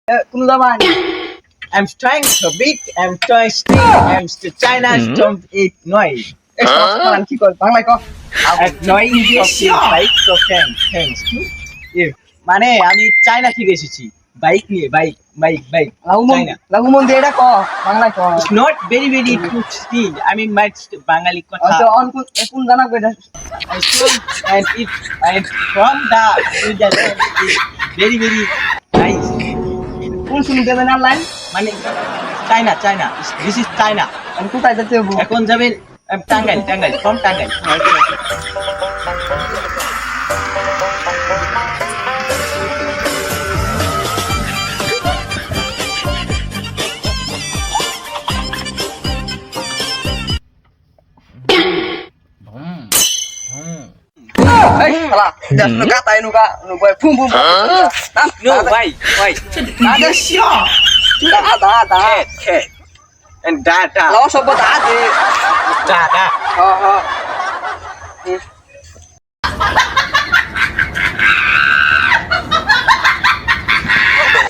Kunlaman. I'm trying to beat. I'm twisting. I'm to China. Don't eat noise. Extra কি কর বাংলায় কর bike তো থ্যাঙ্কস মানে আমি চায়না থেকে এসেছি বাইক নিয়ে বাইক বাইক বাইক লাগুমন দিয়ে এটা ক বাংলায় ক it's not very very too still I mean my Bengali কথা আচ্ছা অন কোন জানা কইটা and it and from the very very nice কোন শুনতে না লাইন মানে China China this is China আমি কোথায় যেতে হবে এখন যাবেন Tangail Tangail from Tangail Hey, salah. Just nuka tay nuka, nuka pum pum. No, wait. Ada siapa? Ada. Cat. And dada. Lawan sobat ada. Dada. Oh.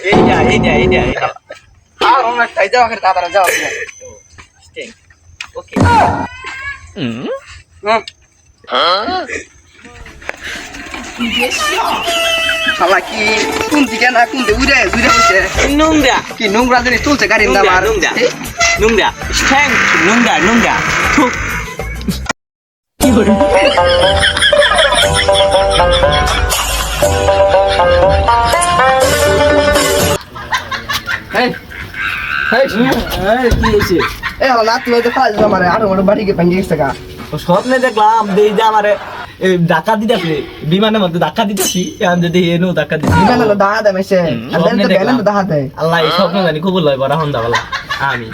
Ini. Orang nak jawab kita tak jawab. Stay. Okay. Salah ki kuntikan aku udah bose. Nungda. Ki nungra dari tuh cekarin damar. Nungda. Stang nungda. Tuh. Hey, কি হইছে? আল্লাহ তুই তো কাজ আমারে আর ওর বাড়ি কে ভাঙিয়ে গেছে গা। স্বপ্নে দেখলাম দেই যে আমারে ধাক্কা দিতেছে বিমানের মধ্যে ধাক্কা দিতেছি এখন যদি এনো ধাক্কা দিতেছি বিমানের দাহা দেয় মেসে আল্লাহ তো বেলেন দাহা দেয় আল্লাহ এই স্বপ্ন জানি কবুল হয় বড় হন্দা বলা আমি